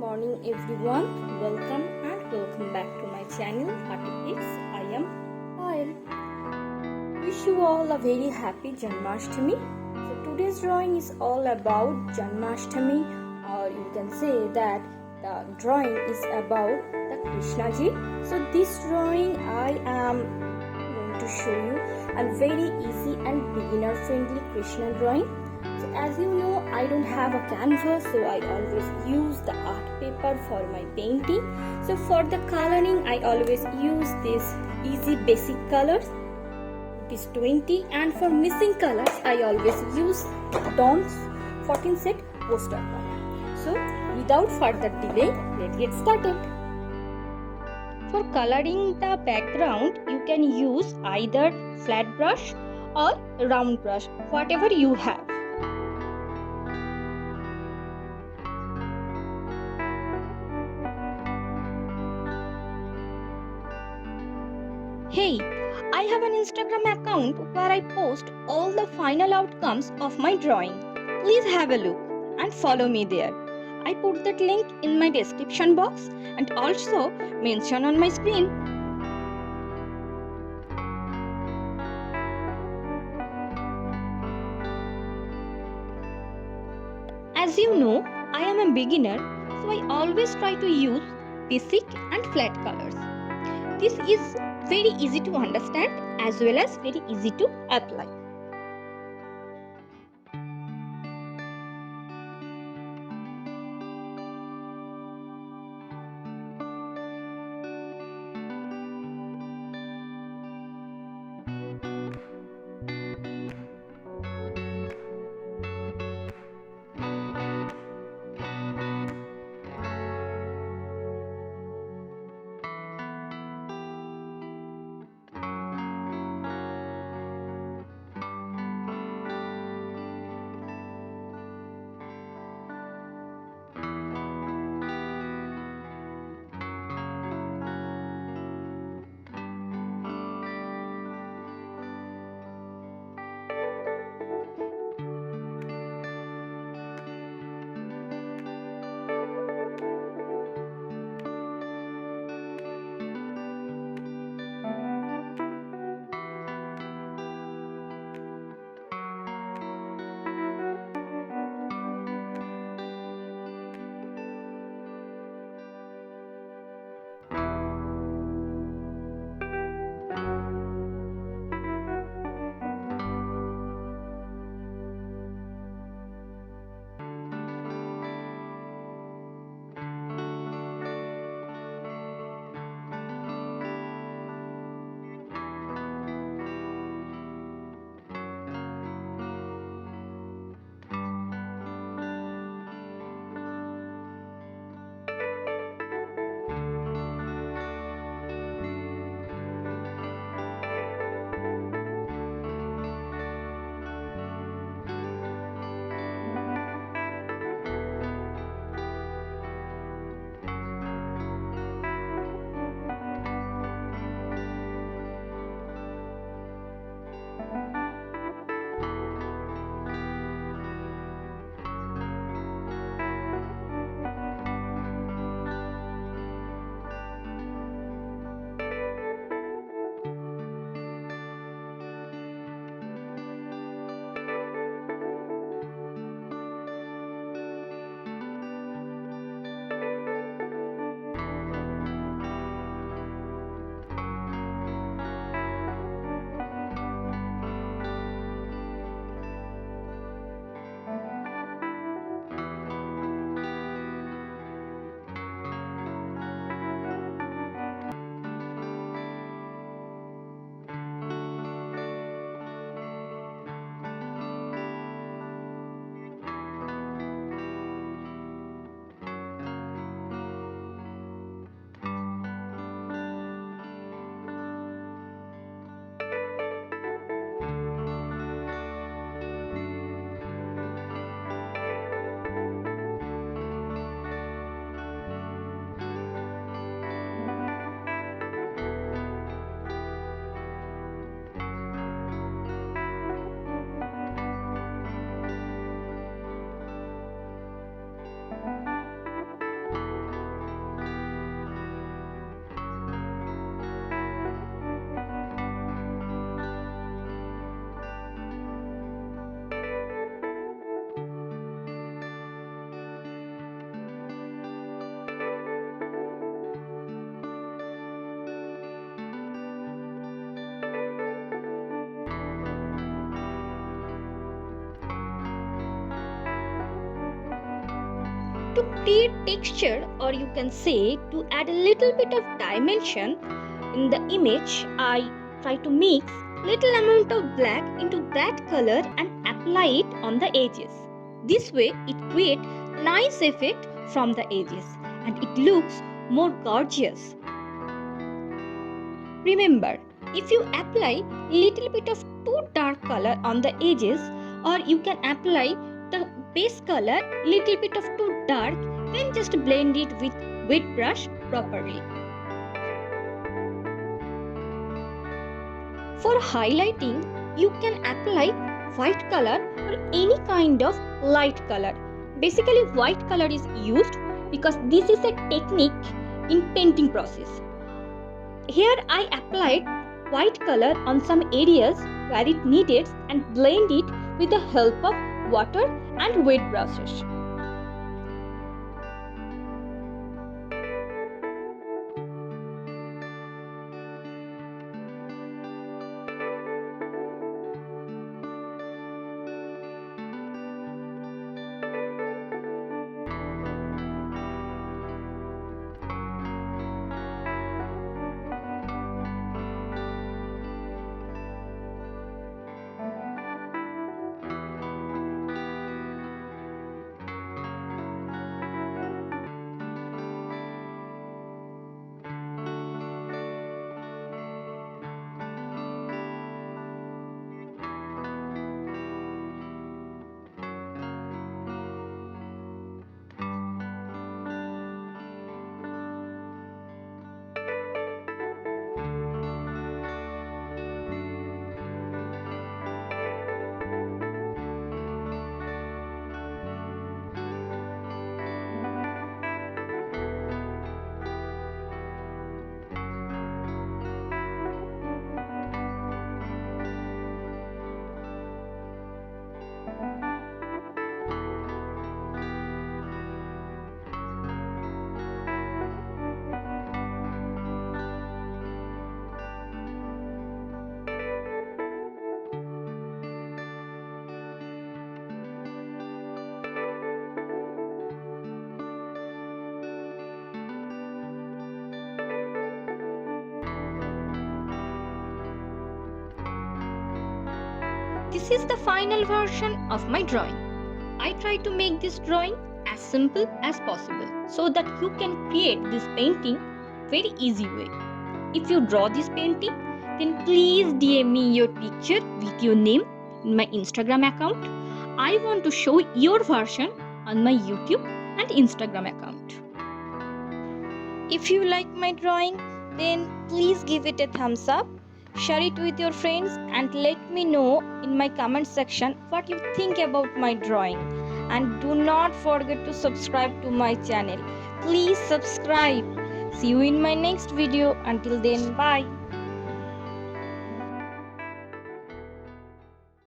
morning everyone. Welcome back to my channel Pics. I am Payal. Wish you all a very happy Janmashtami. So today's drawing is all about Janmashtami, or you can say that the drawing is about the Krishna ji. So this drawing I am going to show you a very easy and beginner friendly Krishna drawing. So as you know, I don't have a canvas, so I always use the art paper for my painting. So for the coloring, I always use these easy basic colors. It is 20, and for missing colors, I always use Dawn's 14 set poster color. So without further delay, let's get started. For coloring the background, you can use either flat brush or round brush, whatever you have. Hey, I have an Instagram account where I post all the final outcomes of my drawing. Please have a look and follow me there. I put that link in my description box and also mention on my screen. As you know, I am a beginner, so I always try to use basic and flat colors. This is very easy to understand as well as very easy to apply. create texture, or you can say to add a little bit of dimension in the image, I try to mix little amount of black into that color and apply it on the edges. This way it creates nice effect from the edges and it looks more gorgeous. Remember, if you apply little bit of too dark color on the edges, or you can apply the base color little bit of too dark, then just blend it with wet brush properly. For highlighting, you can apply white color or any kind of light color. Basically, white color is used because this is a technique in painting process. Here I applied white color on some areas where it needed and blend it with the help of water and wet brushes. This is the final version of my drawing. I try to make this drawing as simple as possible so that you can create this painting very easy way. If you draw this painting, then please DM me your picture with your name in my Instagram account. I want to show your version on my YouTube and Instagram account. If you like my drawing, then please give it a thumbs up. Share it with your friends and let me know in my comment section what you think about my drawing. And do not forget to subscribe to my channel. Please subscribe. See you in my next video. Until then, bye.